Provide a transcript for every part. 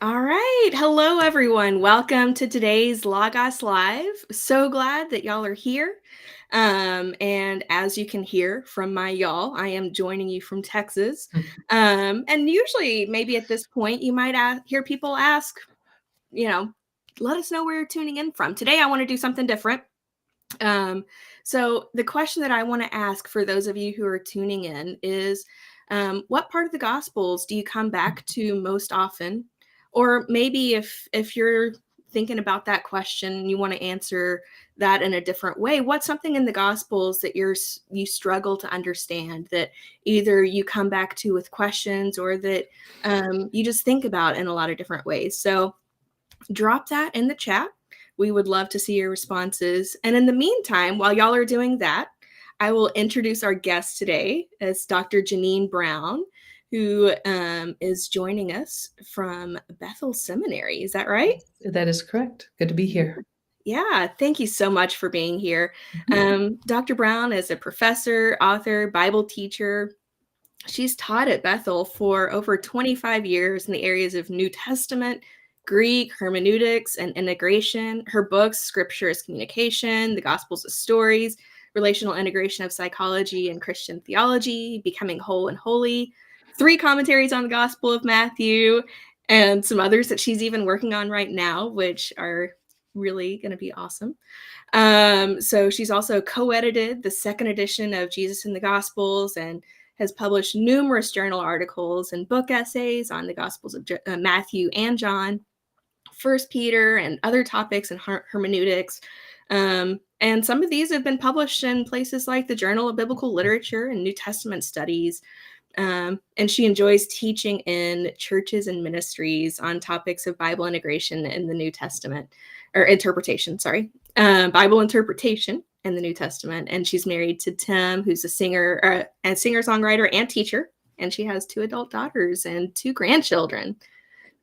All right. Hello, everyone. Welcome to today's Logos Live. So glad that y'all are here. And as you can hear from my y'all, I am joining you from Texas. And usually, maybe at this point, you might hear people ask, you know, let us know where you're tuning in from. Today, I want to do something different. So the question that I want to ask for those of you who are tuning in is, what part of the Gospels do you come back to most often? Or maybe if you're thinking about that question and you want to answer that in a different way, what's something in the Gospels that you struggle to understand, that either you come back to with questions or that you just think about in a lot of different ways? So drop that in the chat. We would love to see your responses. And in the meantime, while y'all are doing that, I will introduce our guest today as Dr. Jeannine Brown, who is joining us from Bethel Seminary. Is that right? That is correct. Good to be here. Yeah, thank you so much for being here. Dr. Brown is a professor, author, Bible teacher. She's taught at Bethel for over 25 years in the areas of New Testament, Greek, hermeneutics, and integration. Her books, Scripture as Communication, The Gospels as Stories, Relational Integration of Psychology and Christian Theology, Becoming Whole and Holy, 3 commentaries on the Gospel of Matthew, and some others that she's even working on right now, which are really going to be awesome. So she's also co-edited the 2nd edition of Jesus in the Gospels and has published numerous journal articles and book essays on the Gospels of Matthew and John, 1 Peter, and other topics in hermeneutics. And some of these have been published in places like the Journal of Biblical Literature and New Testament Studies. And she enjoys teaching in churches and ministries on topics of Bible integration in the New Testament, or interpretation, sorry, Bible interpretation in the New Testament. And she's married to Tim, who's a singer and singer-songwriter and teacher. And she has 2 adult daughters and 2 grandchildren.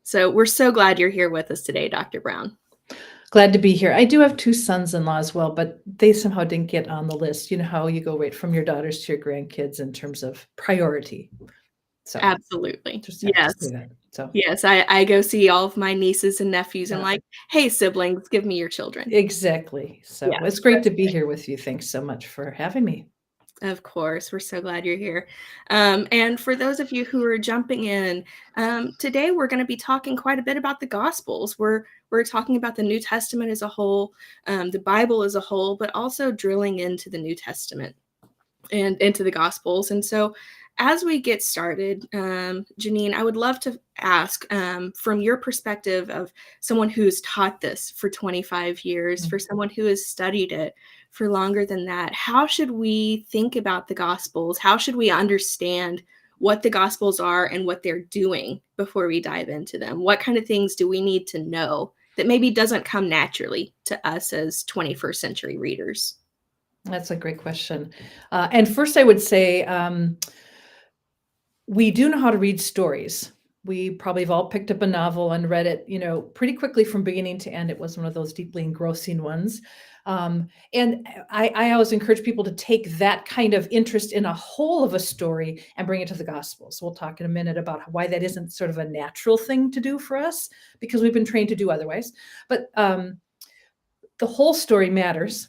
So we're so glad you're here with us today, Dr. Brown. Glad to be here. I do have 2 sons-in-law as well, but they somehow didn't get on the list. You know how you go right from your daughters to your grandkids in terms of priority. So absolutely. Just have to say that. So yes, I go see all of my nieces and nephews and like, hey, siblings, give me your children. Exactly. So it's great to be here with you. Thanks so much for having me. Of course. We're so glad you're here. And for those of you who are jumping in, today we're going to be talking quite a bit about the Gospels. We're talking about the New Testament as a whole, the Bible as a whole, but also drilling into the New Testament and into the Gospels. And so as we get started, Jeannine, I would love to ask, from your perspective of someone who's taught this for 25 years, for someone who has studied it for longer than that, how should we think about the Gospels? How should we understand what the Gospels are and what they're doing before we dive into them? What kind of things do we need to know that maybe doesn't come naturally to us as 21st century readers? That's a great question. And first I would say, we do know how to read stories. We probably have all picked up a novel and read it, pretty quickly from beginning to end. It was one of those deeply engrossing ones. And I always encourage people to take that kind of interest in a whole of a story and bring it to the gospel. So we'll talk in a minute about why that isn't sort of a natural thing to do for us, because we've been trained to do otherwise. But the whole story matters.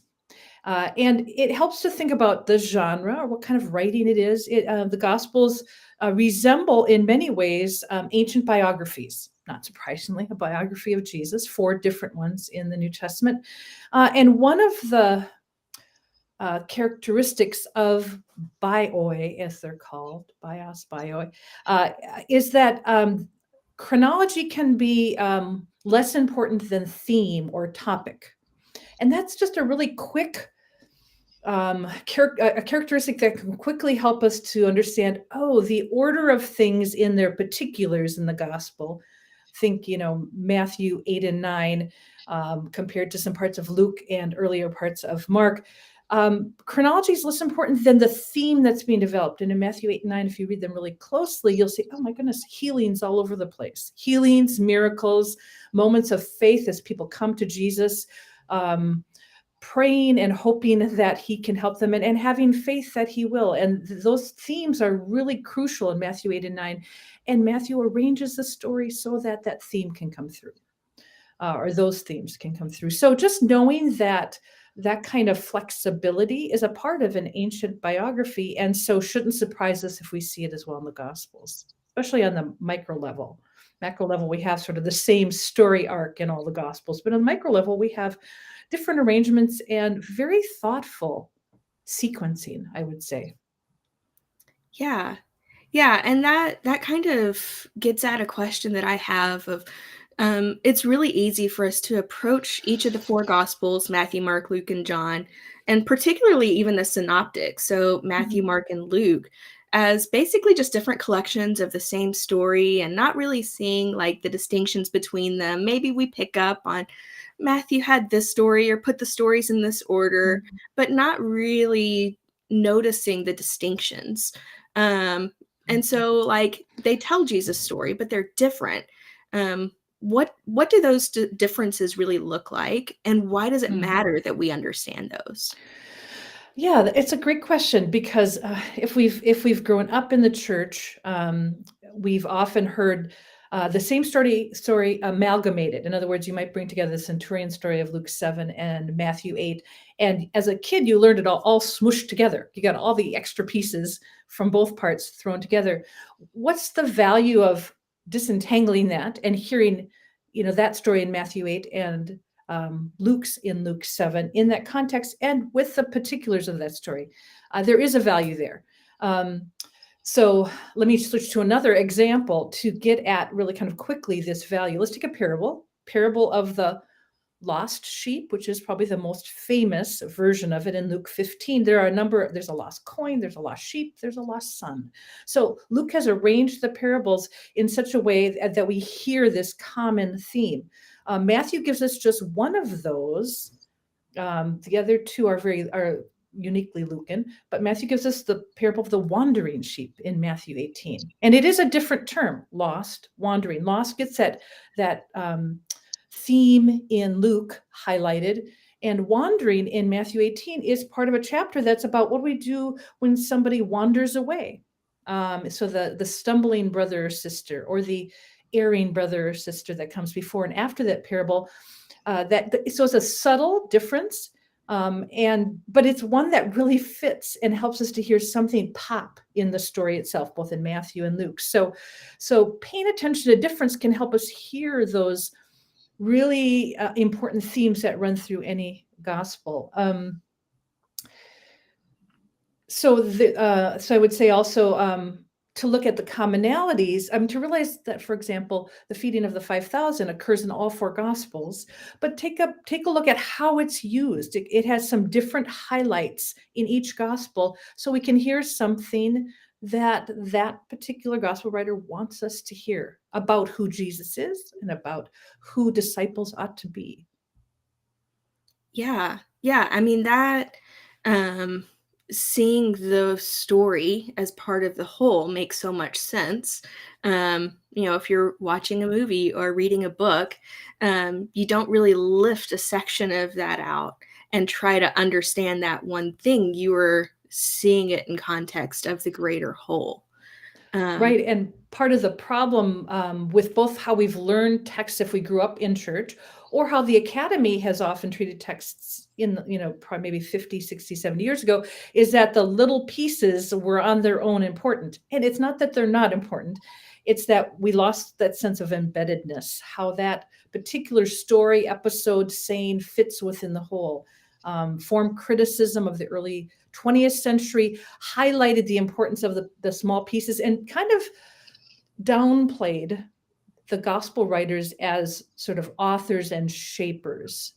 And it helps to think about the genre or what kind of writing it is. The Gospels resemble in many ways ancient biographies. Not surprisingly, a biography of Jesus, 4 different ones in the New Testament. And one of the characteristics of bioi, as they're called, bioi, is that chronology can be less important than theme or topic. And that's just a really quick a characteristic that can quickly help us to understand, the order of things in their particulars in the gospel. Think, Matthew 8 and 9 compared to some parts of Luke and earlier parts of Mark. Chronology is less important than the theme that's being developed. And in Matthew 8 and 9, if you read them really closely, you'll see, oh my goodness, healings all over the place. Healings, miracles, moments of faith as people come to Jesus. praying and hoping that he can help them, and having faith that he will. And those themes are really crucial in Matthew 8 and 9. And Matthew arranges the story so that that theme can come through, or those themes can come through. So just knowing that that kind of flexibility is a part of an ancient biography, and so shouldn't surprise us if we see it as well in the Gospels, especially on the micro level. Macro level, we have sort of the same story arc in all the Gospels, but on the micro level, we have different arrangements and very thoughtful sequencing, I would say. Yeah. Yeah, and that kind of gets at a question that I have of, it's really easy for us to approach each of the four Gospels, Matthew, Mark, Luke, and John, and particularly even the synoptics, so Matthew, Mhm. Mark, and Luke, as basically just different collections of the same story and not really seeing like the distinctions between them. Maybe we pick up on Matthew had this story or put the stories in this order, Mhm. but not really noticing the distinctions. Um, and so, like, they tell Jesus' story, but they're different. What do those differences really look like, and why does it Mhm. matter that we understand those? Yeah, it's a great question because if we've grown up in the church, we've often heard the same story amalgamated. In other words, you might bring together the centurion story of Luke 7 and Matthew 8, and as a kid, you learned it all smooshed together. You got all the extra pieces from both parts thrown together. What's the value of disentangling that and hearing, that story in Matthew 8 and Luke's in Luke 7 in that context and with the particulars of that story? There is a value there. So let me switch to another example to get at really kind of quickly this value. Let's take a parable of the lost sheep, which is probably the most famous version of it in Luke 15. There's a lost coin, there's a lost sheep, there's a lost son. So Luke has arranged the parables in such a way that we hear this common theme. Matthew gives us just one of those. The other two are uniquely Lucan, but Matthew gives us the parable of the wandering sheep in Matthew 18, and it is a different term: lost, wandering. Lost gets that theme in Luke highlighted, and wandering in Matthew 18 is part of a chapter that's about what we do when somebody wanders away. So the stumbling brother or sister, or the erring brother or sister that comes before and after that parable. So it's a subtle difference, but it's one that really fits and helps us to hear something pop in the story itself, both in Matthew and Luke. So paying attention to difference can help us hear those really important themes that run through any gospel. So I would say also to look at the commonalities, to realize that, for example, the feeding of the 5,000 occurs in all four gospels, but take a look at how it's used. It has some different highlights in each gospel, so we can hear something that particular gospel writer wants us to hear about who Jesus is and about who disciples ought to be. Yeah. Yeah, I mean, that, um seeing the story as part of the whole makes so much sense. If you're watching a movie or reading a book, you don't really lift a section of that out and try to understand that one thing. You are seeing it in context of the greater whole. Um Right, and part of the problem with both how we've learned texts if we grew up in church, or how the academy has often treated texts probably maybe 50, 60, 70 years ago, is that the little pieces were on their own important. And it's not that they're not important, it's that we lost that sense of embeddedness, how that particular story, episode, saying fits within the whole. Form criticism of the early 20th century highlighted the importance of the small pieces and kind of downplayed the gospel writers as sort of authors and shapers.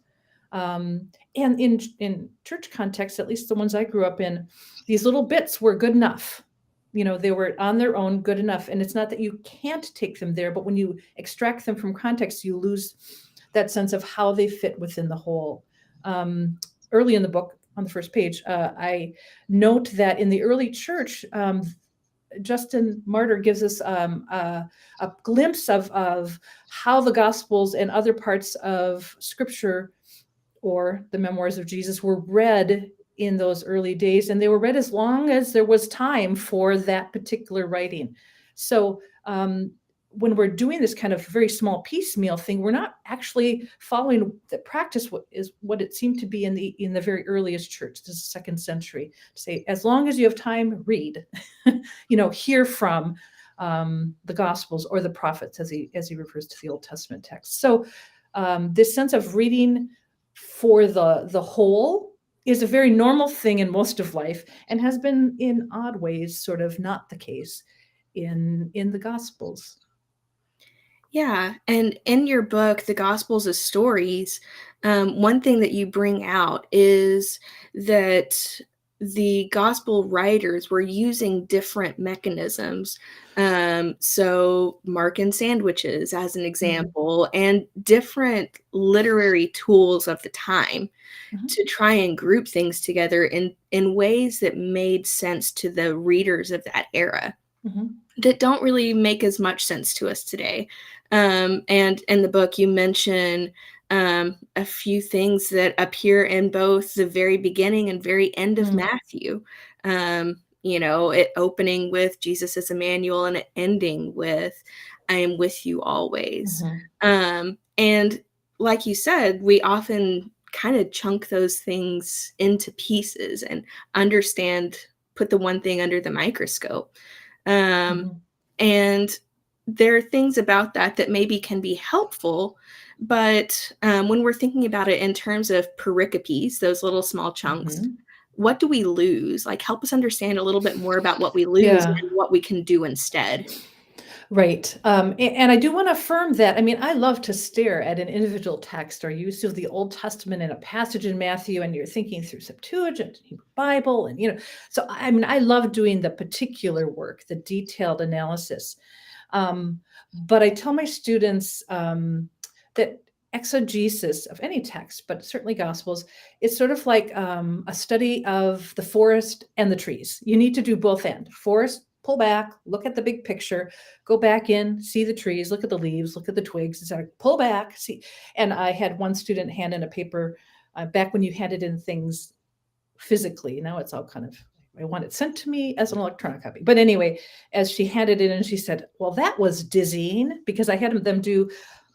And in church context, at least the ones I grew up in, these little bits were good enough. They were on their own good enough. And it's not that you can't take them there, but when you extract them from context, you lose that sense of how they fit within the whole. Early in the book, on the first page, I note that in the early church, Justin Martyr gives us a glimpse of how the Gospels and other parts of Scripture or the memoirs of Jesus were read in those early days, and they were read as long as there was time for that particular writing. So when we're doing this kind of very small piecemeal thing, we're not actually following the practice is what it seemed to be in the very earliest church, the 2nd century, to say, as long as you have time, read, hear from the Gospels or the prophets, as he refers to the Old Testament text. So this sense of reading for the whole is a very normal thing in most of life, and has been in odd ways sort of not the case in the Gospels. Yeah, and in your book, The Gospels as Stories, one thing that you bring out is that the gospel writers were using different mechanisms. So Markan sandwiches, as an example, and different literary tools of the time to try and group things together in ways that made sense to the readers of that era. That don't really make as much sense to us today. And in the book, you mention a few things that appear in both the very beginning and very end of Matthew. It opening with Jesus as Emmanuel and it ending with I am with you always. And like you said, we often kind of chunk those things into pieces and put the one thing under the microscope. And there are things about that maybe can be helpful, but when we're thinking about it in terms of pericopes, those little small chunks, what do we lose? Like, help us understand a little bit more about what we lose and what we can do instead. Right. And I do want to affirm that. I mean, I love to stare at an individual text or use of the Old Testament in a passage in Matthew, and you're thinking through Septuagint, Hebrew Bible, and so I mean, I love doing the particular work, the detailed analysis. But I tell my students that exegesis of any text, but certainly Gospels, is sort of like a study of the forest and the trees. You need to do both ends. Forest, pull back, look at the big picture, go back in, see the trees, look at the leaves, look at the twigs, etc. Pull back, see. And I had one student hand in a paper back when you handed in things physically. Now it's all kind of, I want it sent to me as an electronic copy. But anyway, as she handed it in, she said, well, that was dizzying, because I had them do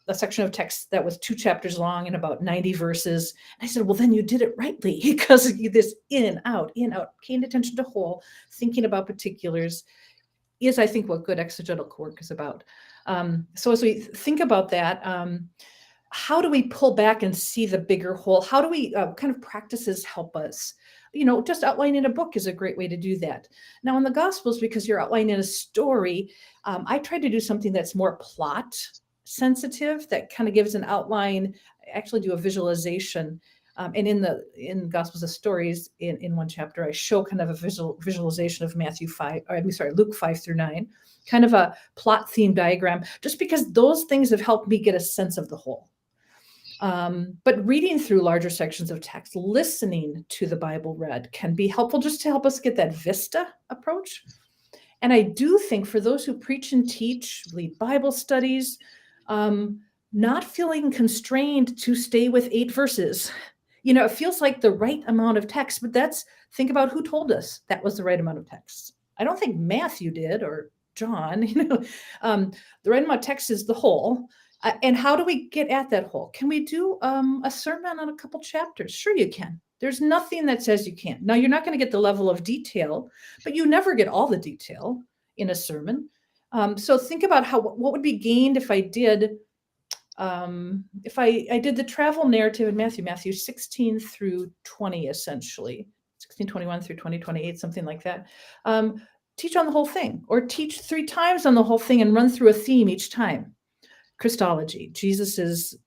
a section of text that was 2 chapters long and about 90 verses. And I said, well, then you did it rightly, because this in, out, paying attention to whole, thinking about particulars is, I think, what good exegetical work is about. So as we think about that, how do we pull back and see the bigger whole? How do we kind of practices help us? Just outlining a book is a great way to do that. Now in the Gospels, because you're outlining a story, I try to do something that's more plot sensitive, that kind of gives an outline. I actually do a visualization. And in Gospels of Stories, in one chapter, I show kind of a visualization of Luke 5-9, kind of a plot theme diagram, just because those things have helped me get a sense of the whole. But reading through larger sections of text, listening to the Bible read, can be helpful just to help us get that vista approach. And I do think for those who preach and teach, lead Bible studies, not feeling constrained to stay with 8 verses. It feels like the right amount of text, but think about who told us that was the right amount of text. I don't think Matthew did, or John. The right amount of text is the whole. And how do we get at that whole? Can we do a sermon on a couple chapters? Sure, you can. There's nothing that says you can't. Now, you're not going to get the level of detail, but you never get all the detail in a sermon. So think about what would be gained if I did the travel narrative in Matthew 16 through 20, essentially 16:21 through 20:28, something like that. Teach on the whole thing, or teach 3 times on the whole thing and run through a theme each time. Christology, Jesus's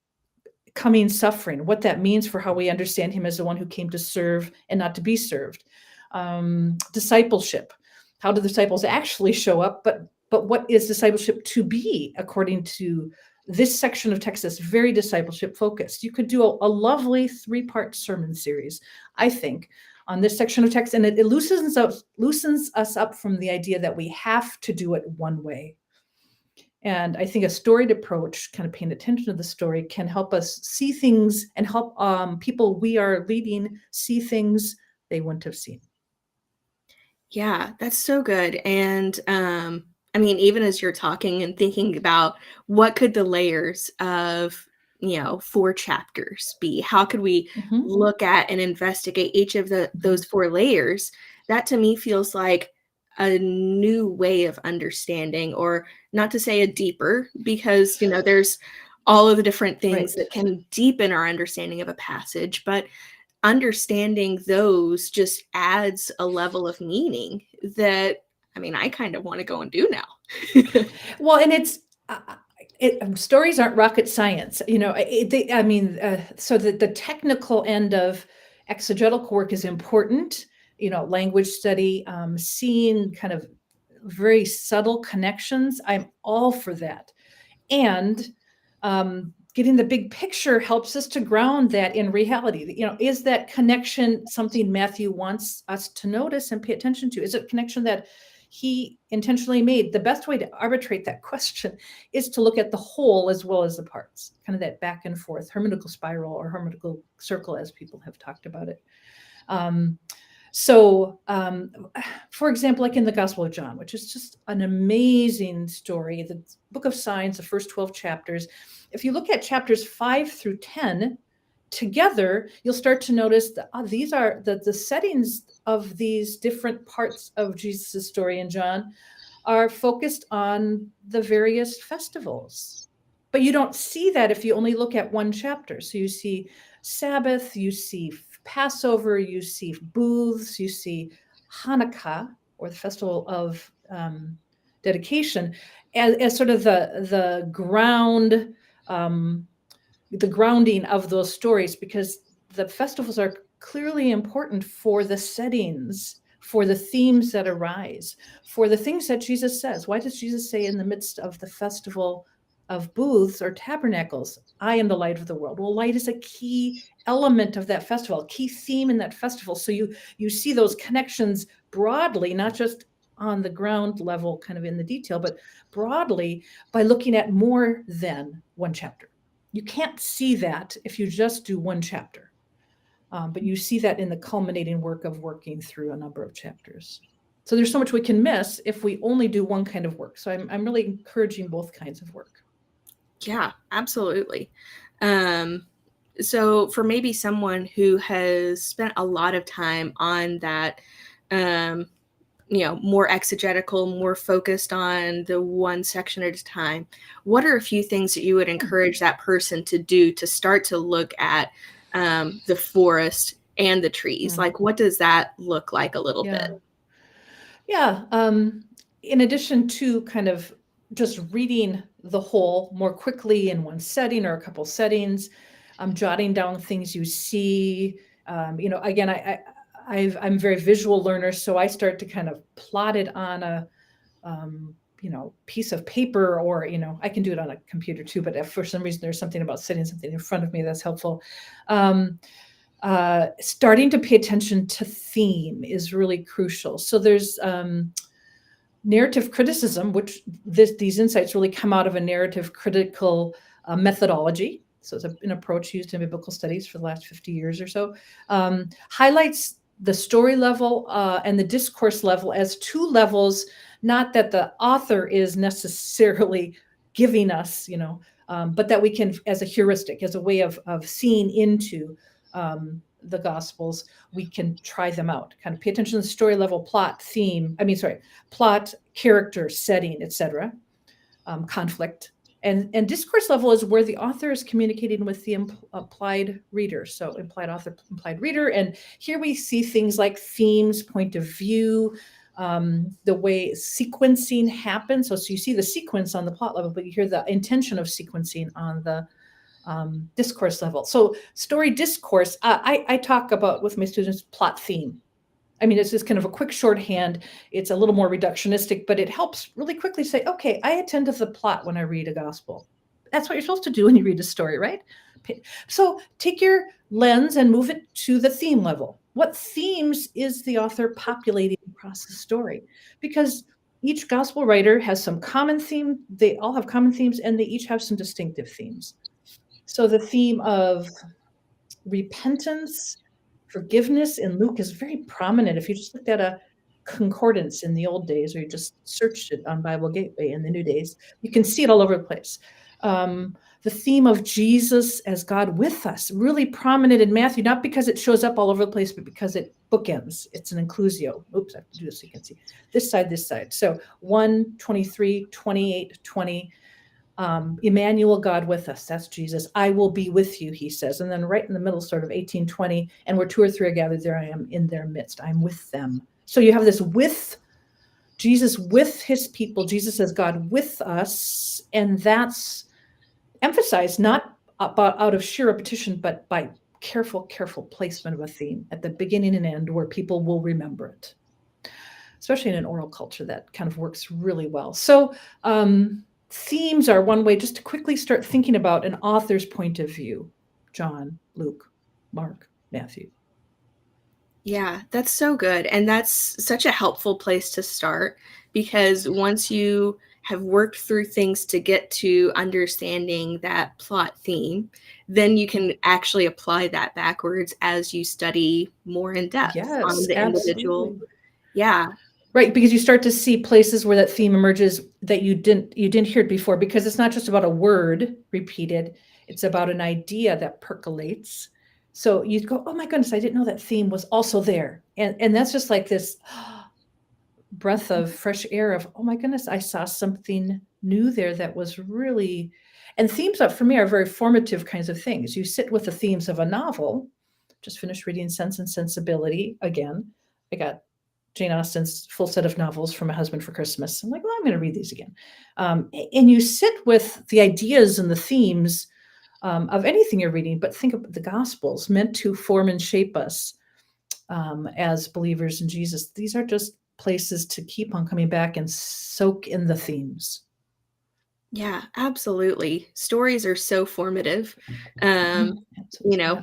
coming suffering, what that means for how we understand him as the one who came to serve and not to be served. Discipleship, how do the disciples actually show up, but what is discipleship to be according to this section of text that's very discipleship focused? You could do a lovely 3-part sermon series, I think, on this section of text, and it loosens us up from the idea that we have to do it one way. And I think a storied approach, kind of paying attention to the story, can help us see things and help people we are leading see things they wouldn't have seen. Yeah, that's so good. And I mean, even as you're talking and thinking about what could the layers of, 4 chapters be? How could we Mhm. look at and investigate each of those Mhm. 4 layers? That to me feels like a new way of understanding, or not to say a deeper, because, there's all of the different things Right. that can deepen our understanding of a passage, but understanding those just adds a level of meaning that, I mean, I kind of want to go and do now. Well, and it's stories aren't rocket science, I mean, so the technical end of exegetical work is important, language study, seeing kind of very subtle connections. I'm all for that. And getting the big picture helps us to ground that in reality. Is that connection something Matthew wants us to notice and pay attention to? Is it a connection that he intentionally made? The best way to arbitrate that question is to look at the whole as well as the parts, kind of that back and forth hermeneutical spiral or hermeneutical circle, as people have talked about it. Um, so, for example, like in the Gospel of John, which is just an amazing story, the book of signs, the first 12 chapters, if you look at chapters 5 through 10 together, you'll start to notice that these are the settings of these different parts of Jesus' story in John are focused on the various festivals. But you don't see that if you only look at one chapter. So you see Sabbath, you see Passover, you see booths, you see Hanukkah, or the festival of dedication, as sort of the grounding of those stories, because the festivals are clearly important for the settings, for the themes that arise, for the things that Jesus says. Why does Jesus say in the midst of the festival of booths or tabernacles, I am the light of the world? Well, light is a key element of that festival, a key theme in that festival. So you see those connections broadly, not just on the ground level, kind of in the detail, but broadly by looking at more than one chapter. You can't see that if you just do one chapter, but you see that in the culminating work of working through a number of chapters. So there's so much we can miss if we only do one kind of work. So I'm really encouraging both kinds of work. Yeah, absolutely. So for maybe someone who has spent a lot of time on that, um, more exegetical, more focused on the one section at a time, what are a few things that you would encourage that person to do to start to look at the forest and the trees? Like, what does that look like a little bit? Yeah. Yeah. In addition to kind of just reading the whole more quickly in one setting or a couple settings, jotting down things you see. Again, I'm a very visual learner, so I start to kind of plot it on a piece of paper, or I can do it on a computer too. But if for some reason there's something about setting something in front of me that's helpful. Starting to pay attention to theme is really crucial. So there's narrative criticism, which these insights really come out of a narrative critical methodology. So it's an approach used in biblical studies for the last 50 years or so. Highlights the story level and the discourse level as two levels, not that the author is necessarily giving us, but that we can, as a heuristic, as a way of seeing into the Gospels, we can try them out. Kind of pay attention to the story level, plot, theme. Plot, character, setting, etc. Conflict. And discourse level is where the author is communicating with the implied reader. So implied author, implied reader. And here we see things like themes, point of view, the way sequencing happens. So you see the sequence on the plot level, but you hear the intention of sequencing on the discourse level. So story discourse, I talk about with my students plot theme. I mean, it's just kind of a quick shorthand. It's a little more reductionistic, but it helps really quickly say, okay, I attend to the plot when I read a gospel. That's what you're supposed to do when you read a story, right? So take your lens and move it to the theme level. What themes is the author populating across the story? Because each gospel writer has some common theme. They all have common themes, and they each have some distinctive themes. So the theme of repentance, forgiveness in Luke is very prominent. If you just looked at a concordance in the old days, or you just searched it on Bible Gateway in the new days, you can see it all over the place. The theme of Jesus as God with us, really prominent in Matthew, not because it shows up all over the place, but because it bookends. It's an inclusio. Oops, I have to do this so you can see this side, this side. So 1, 23, 28, 20. Emmanuel, God with us. That's Jesus. I will be with you, he says. And then right in the middle, sort of 18, 20, and where 2 or 3 are gathered, there I am in their midst. I'm with them. So you have this with Jesus, with his people, Jesus as God with us. And that's emphasized not about out of sheer repetition, but by careful placement of a theme at the beginning and end where people will remember it. Especially in an oral culture, that kind of works really well. So themes are one way just to quickly start thinking about an author's point of view. John, Luke, Mark, Matthew. Yeah, that's so good. And that's such a helpful place to start, because once you have worked through things to get to understanding that plot theme, then you can actually apply that backwards as you study more in depth on Yes, the individual. absolutely. Yeah. Right, because you start to see places where that theme emerges that you didn't hear it before, because it's not just about a word repeated, it's about an idea that percolates. So you go, oh my goodness, I didn't know that theme was also there. And that's just like this breath of fresh air of, oh my goodness, I saw something new there that was really, and themes for me are very formative kinds of things. You sit with the themes of a novel. Just finished reading Sense and Sensibility again. I got Jane Austen's full set of novels for my husband for Christmas. I'm like, well, I'm going to read these again. And you sit with the ideas and the themes of anything you're reading, but think of the Gospels meant to form and shape us as believers in Jesus. These are just places to keep on coming back and soak in the themes. Yeah, absolutely. Stories are so formative. You know,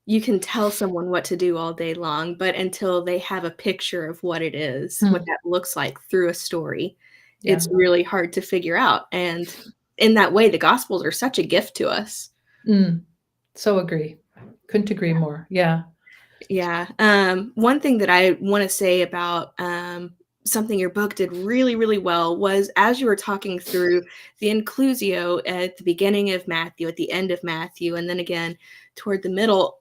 you can tell someone what to do all day long, but until they have a picture of what it is, what that looks like through a story, it's really hard to figure out. And in that way, the Gospels are such a gift to us. So agree. Couldn't agree more. Yeah. Yeah. One thing that I want to say about something your book did really, really well was, as you were talking through the inclusio at the beginning of Matthew, at the end of Matthew, and then again toward the middle,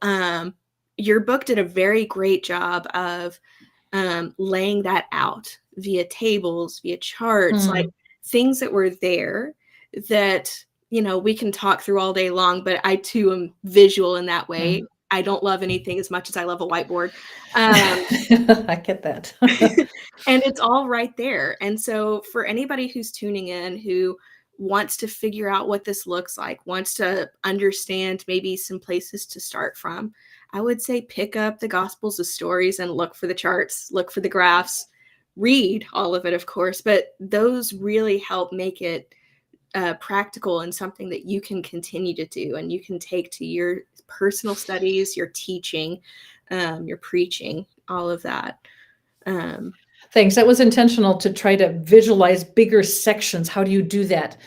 your book did a very great job of laying that out via tables, via charts, like things that were there that, we can talk through all day long, but I too am visual in that way. I don't love anything as much as I love a whiteboard. I get that. And it's all right there. And so for anybody who's tuning in who wants to figure out what this looks like, wants to understand maybe some places to start from, I would say pick up the Gospels of Stories and look for the charts, look for the graphs, read all of it, of course, but those really help make it practical and something that you can continue to do and you can take to your personal studies, your teaching, your preaching, all of that. Thanks. That was intentional to try to visualize bigger sections. How do you do that?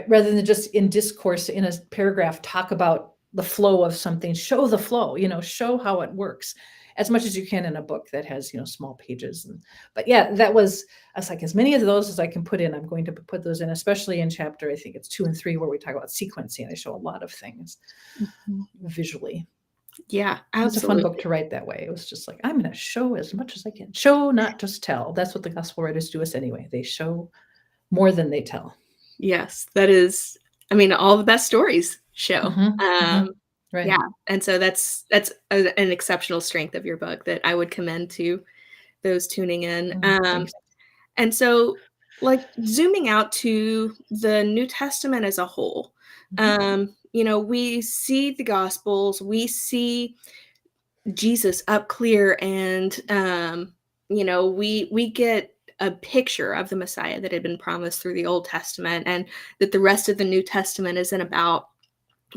Rather than just in discourse in a paragraph, talk about the flow of something, show the flow, show how it works as much as you can in a book that has, small pages. But yeah, I was like, as many of those as I can put in, I'm going to put those in, especially in chapter, I think it's 2 and 3, where we talk about sequencing. I show a lot of things visually. Yeah, absolutely. It's a fun book to write that way. It was just like, I'm going to show as much as I can. Show, not just tell. That's what the gospel writers do us anyway. They show more than they tell. Yes, that is, all the best stories show. Right. Yeah, and so that's an exceptional strength of your book that I would commend to those tuning in. And so, like, zooming out to the New Testament as a whole, we see the Gospels, we see Jesus up clear, and we get a picture of the Messiah that had been promised through the Old Testament, and that the rest of the New Testament isn't about.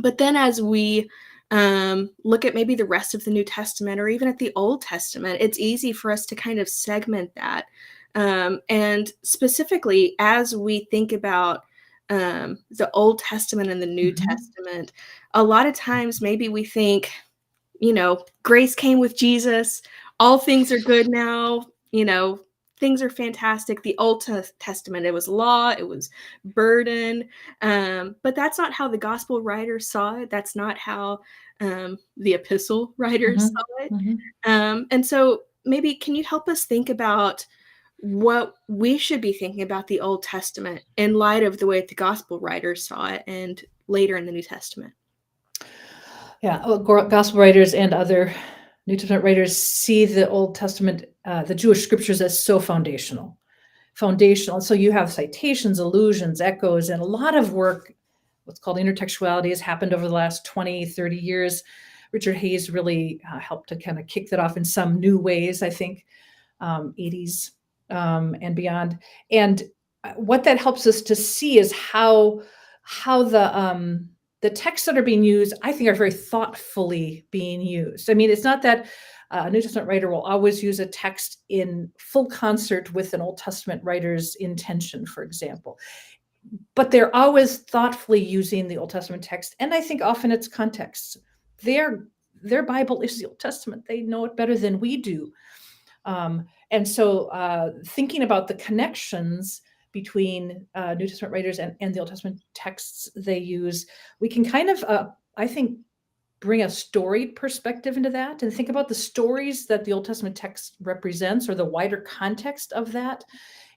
But then as we look at maybe the rest of the New Testament, or even at the Old Testament, it's easy for us to kind of segment that And specifically, as we think about the Old Testament and the New Testament, a lot of times maybe we think, grace came with Jesus, all things are good now, things are fantastic. The Old Testament, it was law, it was burden, but that's not how the gospel writers saw it. That's not how the epistle writers saw it. And so maybe can you help us think about what we should be thinking about the Old Testament in light of the way the gospel writers saw it and later in the New Testament? Yeah, gospel writers and other New Testament writers see the Old Testament, the Jewish scriptures, as so foundational. So you have citations, allusions, echoes, and a lot of work, what's called intertextuality, has happened over the last 20, 30 years. Richard Hayes really helped to kind of kick that off in some new ways, I think, 80s and beyond. And what that helps us to see is how the texts that are being used, I think, are very thoughtfully being used. I mean, it's not that a New Testament writer will always use a text in full concert with an Old Testament writer's intention, for example, but they're always thoughtfully using the Old Testament text. And I think often it's context. Their Bible is the Old Testament. They know it better than we do. And so thinking about the connections between New Testament writers and the Old Testament texts they use, we can kind of, I think, bring a storied perspective into that and think about the stories that the Old Testament text represents, or the wider context of that,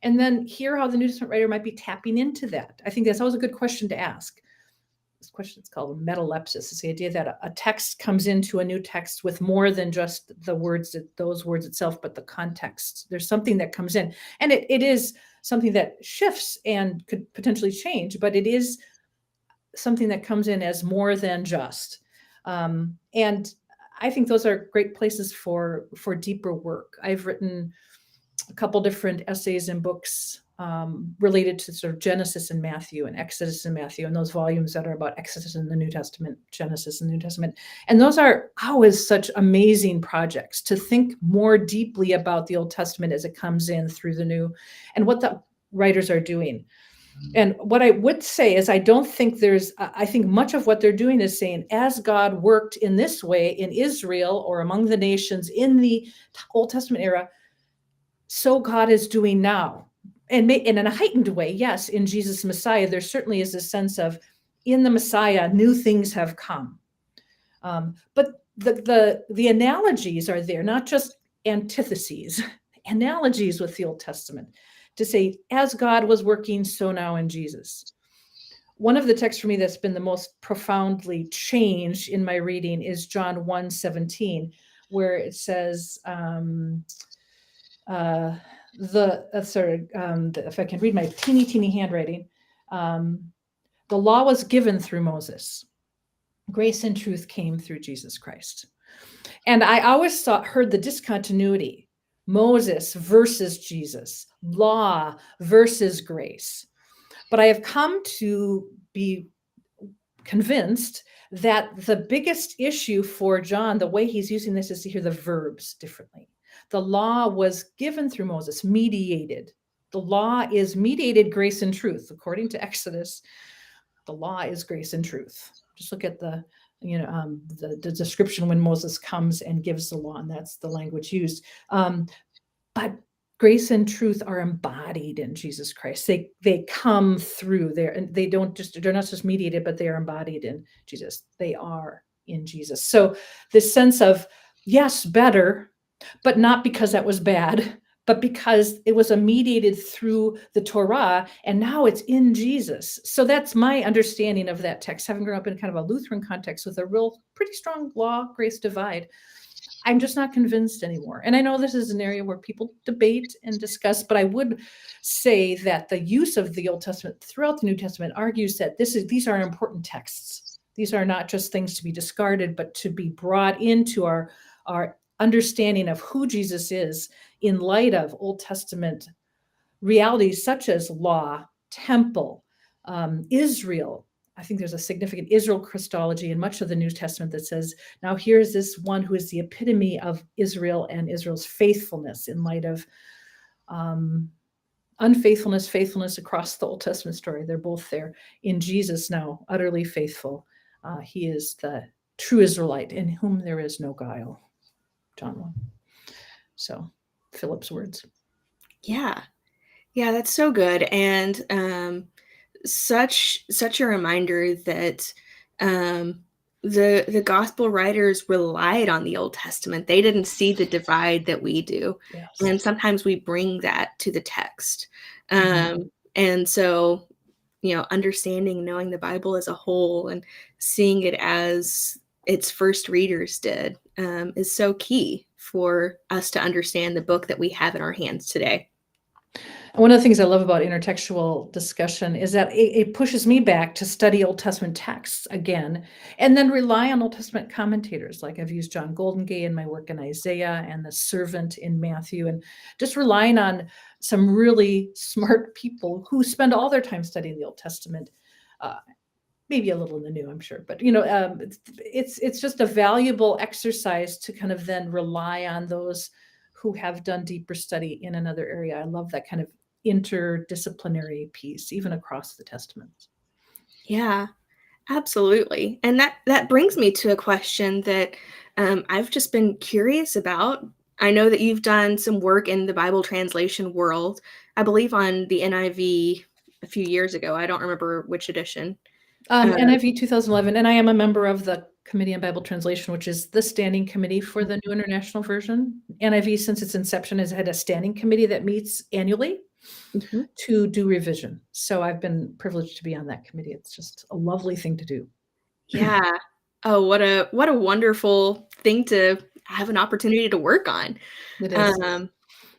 and then hear how the New Testament writer might be tapping into that. I think that's always a good question to ask. This question is called metalepsis. It's the idea that a text comes into a new text with more than just those words itself, but the context. There's something that comes in, and it is something that shifts and could potentially change, but it is something that comes in as more than just. And I think those are great places for deeper work. I've written a couple different essays and books related to sort of Genesis and Matthew and Exodus and Matthew, and those volumes that are about Exodus in the New Testament, Genesis in the New Testament. And those are always such amazing projects to think more deeply about the Old Testament as it comes in through the New, and what the writers are doing. And what I would say is, I don't think I think much of what they're doing is saying, as God worked in this way in Israel or among the nations in the Old Testament era, so God is doing now. And in a heightened way, yes, in Jesus Messiah, there certainly is a sense of, in the Messiah, new things have come. But the analogies are there, not just antitheses, analogies with the Old Testament, to say, as God was working, so now in Jesus. One of the texts for me that's been the most profoundly changed in my reading is John 1:17, where it says, if I can read my teeny handwriting, the law was given through Moses. Grace and truth came through Jesus Christ. And I always heard the discontinuity. Moses versus Jesus, law versus grace. But I have come to be convinced that the biggest issue for John, the way he's using this, is to hear the verbs differently. The law was given through Moses, mediated. The law is mediated grace and truth. According to Exodus, the law is grace and truth. Just look at the description when Moses comes and gives the law, and that's the language used. But grace and truth are embodied in Jesus Christ. They come through there, and they're not just mediated, but they are embodied in Jesus. They are in Jesus. So this sense of, yes, better, but not because that was bad, but because it was mediated through the Torah, and now it's in Jesus. So that's my understanding of that text, having grown up in kind of a Lutheran context with a real pretty strong law-grace divide. I'm just not convinced anymore. And I know this is an area where people debate and discuss, but I would say that the use of the Old Testament throughout the New Testament argues that these are important texts. These are not just things to be discarded, but to be brought into our understanding of who Jesus is in light of Old Testament realities such as law, temple, Israel. I think there's a significant Israel Christology in much of the New Testament that says, now here's this one who is the epitome of Israel and Israel's faithfulness in light of unfaithfulness, faithfulness across the Old Testament story. They're both there in Jesus now, utterly faithful. He is the true Israelite in whom there is no guile. John 1. So Philip's words. Yeah. Yeah, that's so good. And such a reminder that the gospel writers relied on the Old Testament. They didn't see the divide that we do. Yes. And sometimes we bring that to the text. And so, understanding, knowing the Bible as a whole and seeing it as its first readers did is so key for us to understand the book that we have in our hands today. One of the things I love about intertextual discussion is that it pushes me back to study Old Testament texts again, and then rely on Old Testament commentators. Like I've used John Goldengay in my work in Isaiah and the servant in Matthew, and just relying on some really smart people who spend all their time studying the Old Testament, maybe a little in the New, I'm sure. But, it's just a valuable exercise to kind of then rely on those who have done deeper study in another area. I love that kind of interdisciplinary piece, even across the Testaments. Yeah, absolutely. And that brings me to a question that I've just been curious about. I know that you've done some work in the Bible translation world, I believe on the NIV a few years ago. I don't remember which edition. NIV 2011, and I am a member of the Committee on Bible Translation, which is the standing committee for the New International Version. NIV, since its inception, has had a standing committee that meets annually to do revision. So I've been privileged to be on that committee. It's just a lovely thing to do. Yeah. Oh, what a wonderful thing to have an opportunity to work on. It is.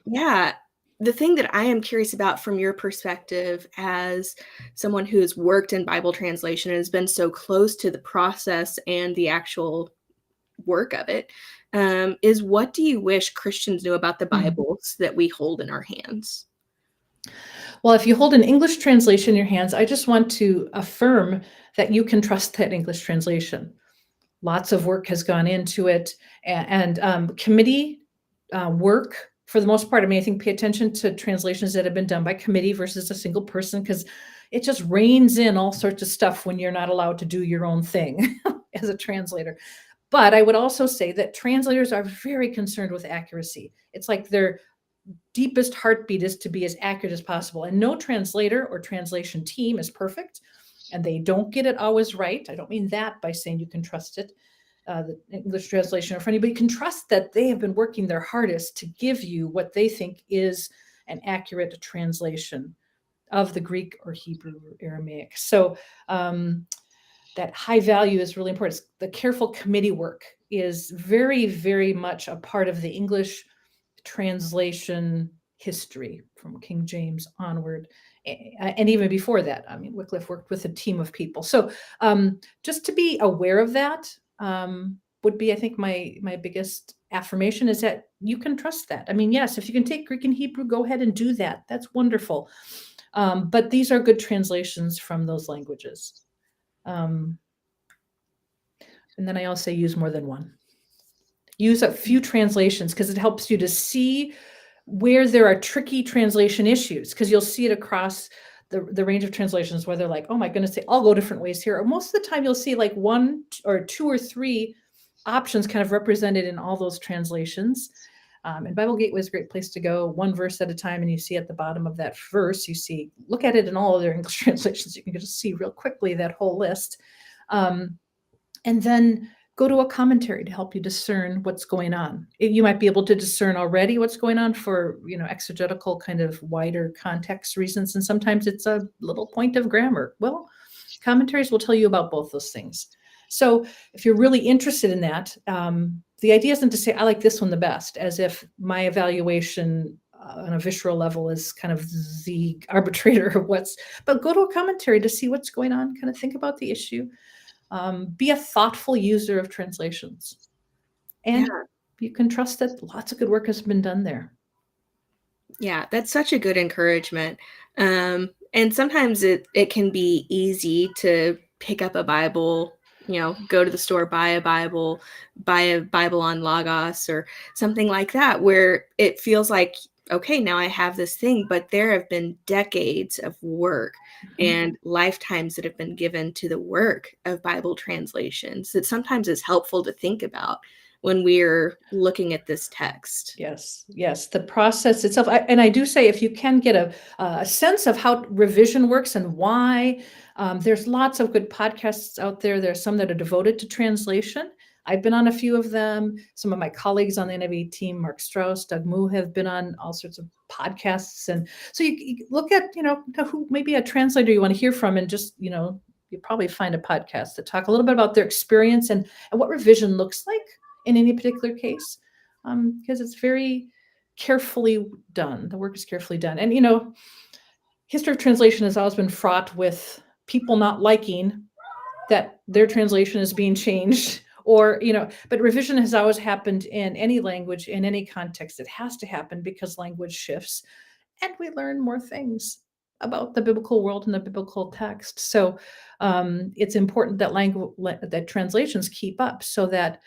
Yeah. The thing that I am curious about from your perspective as someone who has worked in Bible translation and has been so close to the process and the actual work of it, is what do you wish Christians knew about the Bibles that we hold in our hands? Well, if you hold an English translation in your hands, I just want to affirm that you can trust that English translation. Lots of work has gone into it, and committee work, for the most part. I mean, I think pay attention to translations that have been done by committee versus a single person, because it just reins in all sorts of stuff when you're not allowed to do your own thing as a translator. But I would also say that translators are very concerned with accuracy. It's like their deepest heartbeat is to be as accurate as possible. And no translator or translation team is perfect, and they don't get it always right. I don't mean that by saying you can trust it, the English translation or for anybody, can trust that they have been working their hardest to give you what they think is an accurate translation of the Greek or Hebrew or Aramaic. So that high value is really important. The careful committee work is very, very much a part of the English translation history from King James onward. And even before that, I mean, Wycliffe worked with a team of people. So just to be aware of that would be, I think, my biggest affirmation is that you can trust that. I mean, yes, if you can take Greek and Hebrew, go ahead and do that. That's wonderful. But these are good translations from those languages. And then I also say use more than one. Use a few translations, because it helps you to see where there are tricky translation issues, because you'll see it across the range of translations where they're like, oh my goodness, they all go different ways here. Or most of the time you'll see like one or two or three options kind of represented in all those translations. And Bible Gateway is a great place to go, one verse at a time, and you see at the bottom of that verse, look at it in all of their English translations. You can just see real quickly that whole list. And then go to a commentary to help you discern what's going on. You might be able to discern already what's going on for, exegetical kind of wider context reasons. And sometimes it's a little point of grammar. Well, commentaries will tell you about both those things. So if you're really interested in that, the idea isn't to say, I like this one the best, as if my evaluation on a visceral level is kind of the arbitrator of but go to a commentary to see what's going on, kind of think about the issue. Be a thoughtful user of translations, and you can trust that lots of good work has been done there. Yeah, that's such a good encouragement. And sometimes it can be easy to pick up a Bible, go to the store, buy a Bible on Logos or something like that, where it feels like okay, now I have this thing, but there have been decades of work and lifetimes that have been given to the work of Bible translations that sometimes is helpful to think about when we're looking at this text. Yes, yes, the process itself. And I do say, if you can get a sense of how revision works and why, there's lots of good podcasts out there. There's some that are devoted to translation. I've been on a few of them. Some of my colleagues on the NIV team, Mark Strauss, Doug Moo, have been on all sorts of podcasts. And so you look at, who maybe a translator you want to hear from, and just, you probably find a podcast that talk a little bit about their experience and what revision looks like in any particular case. Because it's very carefully done. The work is carefully done. And, history of translation has always been fraught with people not liking that their translation is being changed, or, but revision has always happened in any language, in any context. It has to happen because language shifts and we learn more things about the biblical world and the biblical text. So it's important that that translations keep up, so that,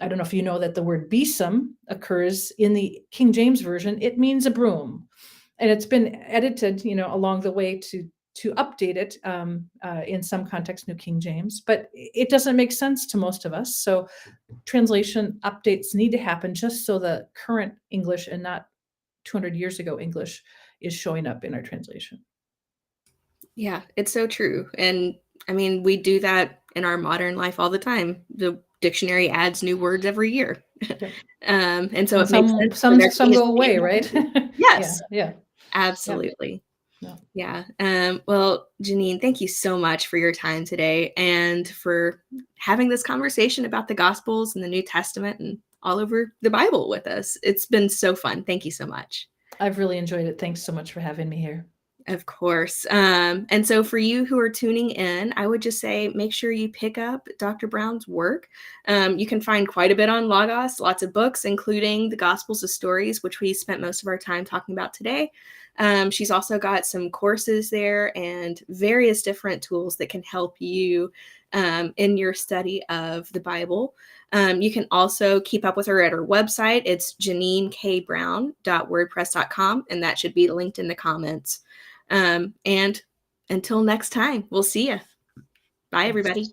I don't know if you know that the word besom occurs in the King James Version. It means a broom. And it's been edited, along the way to update it in some context, New King James, but it doesn't make sense to most of us. So translation updates need to happen just so the current English, and not 200 years ago English, is showing up in our translation. Yeah, it's so true. And I mean, we do that in our modern life all the time. The dictionary adds new words every year. Yep. And so And it makes sense for there to some be a go away, statement. right? Yes, Yeah. absolutely. Yeah. Yeah. Well, Jeannine, thank you so much for your time today and for having this conversation about the Gospels and the New Testament and all over the Bible with us. It's been so fun. Thank you so much. I've really enjoyed it. Thanks so much for having me here. Of course. And so for you who are tuning in, I would just say, make sure you pick up Dr. Brown's work. You can find quite a bit on Logos, lots of books, including the Gospels of Stories, which we spent most of our time talking about today. She's also got some courses there and various different tools that can help you in your study of the Bible. You can also keep up with her at her website. It's JeannineKBrown.wordpress.com, and that should be linked in the comments. And until next time, we'll see you. Bye, everybody.